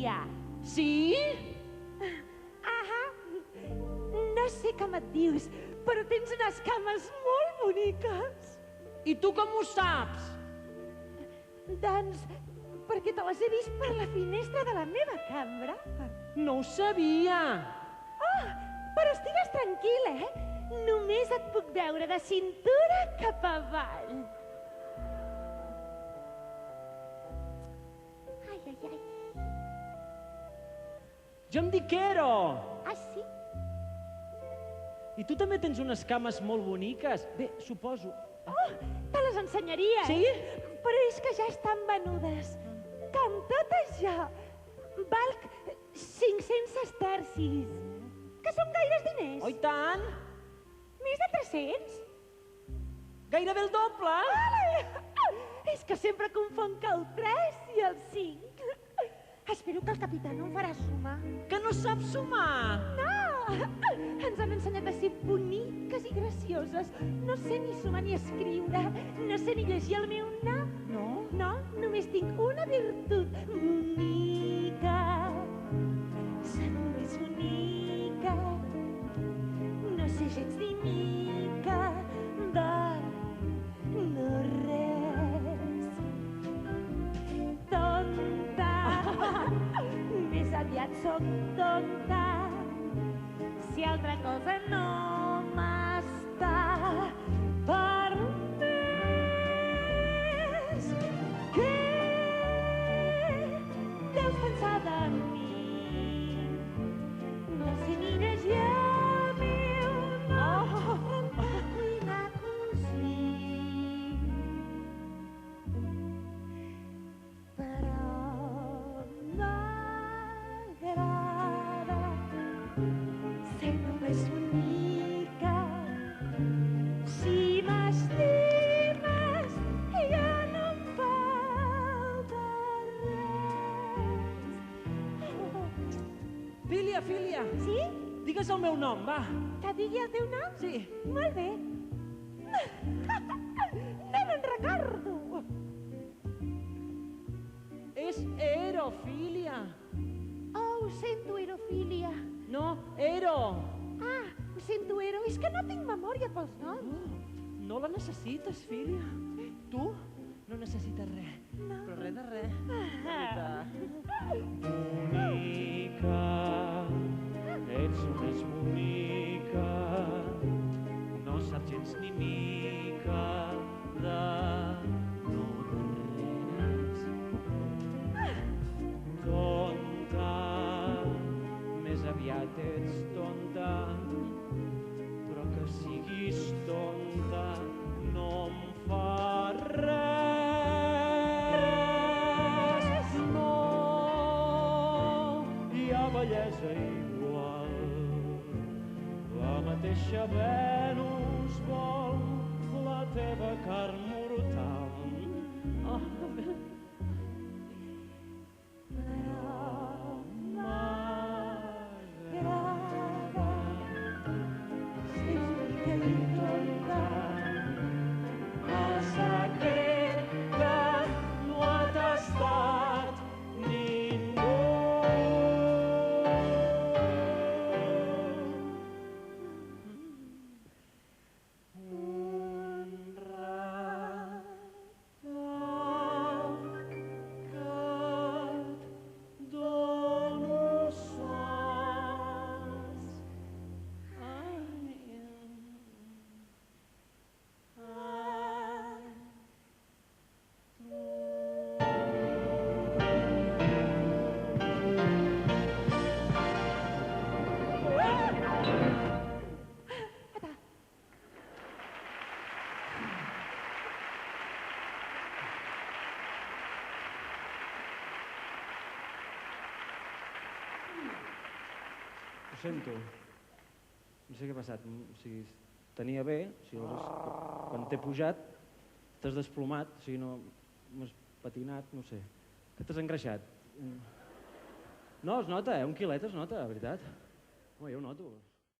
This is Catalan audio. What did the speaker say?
Fília. Sí? No sé com et dius, però tens unes cames molt boniques. I tu com ho saps? Doncs perquè te les he vist per la finestra de la meva cambra. No ho sabia. Però estigues tranquil, Només et puc veure de cintura cap avall. Ai, ai, ai. Jo em dic Ero. Sí? I tu també tens unes cames molt boniques. Bé, suposo. Te les ensenyaria, Sí? Però és que ja estan venudes. Com totes jo. Valc 500 sestercis. Que són gaires diners. Oh, i tant? Més de 300? Gairebé el doble. És que sempre confonc el 3 i el 5. Espero que el capità no em farà sumar. Que no saps sumar. No! Ens han ensenyat a ser boniques i gracioses. No sé ni sumar ni escriure. No sé ni llegir el meu nom. No? No, només tinc una virtut. Bonica. Soc més bonica. No sé gens ni mica de no res. Tonta. Més aviat soc tonta. Si altra cosa no m'està permès. Què deus pensar de mi? No sé ni llegir el meu nom. Em puc cuinar cosir. Però m'agrada ser només bonica. Si m'estimes ja no em falta res. Fília, Fília. Sí? Digues el meu nom, va. Que digui el teu nom? Sí. Molt bé. No me'n recordo. És Ero, Fília. Oh, ho sento, Erofília. No, Ero. Ho sento, Ero. És que no tinc memòria pels noms. No la necessites, Fília. Tu no necessites res. No. Però res de res. Bonica, ets més bonica. No saps gens ni mica de no res. Tonta, més aviat ets tonta, però que siguis tonta no em fa res. No hi ha bellesa igual, la mateixa Venus vol la teva carn mortal. Però m'agrada ser bonica i tonta. El secret que no ha tastat ningú. Un raton que et dono sols. Ho sento. No sé què ha passat. O sigui, tenia bé, o sigui, quan t'he pujat t'has desplomat, o sigui, no m'has patinat, no sé. Que t'has engreixat. No, es nota, un quilet es nota, de veritat. Home, jo ho noto.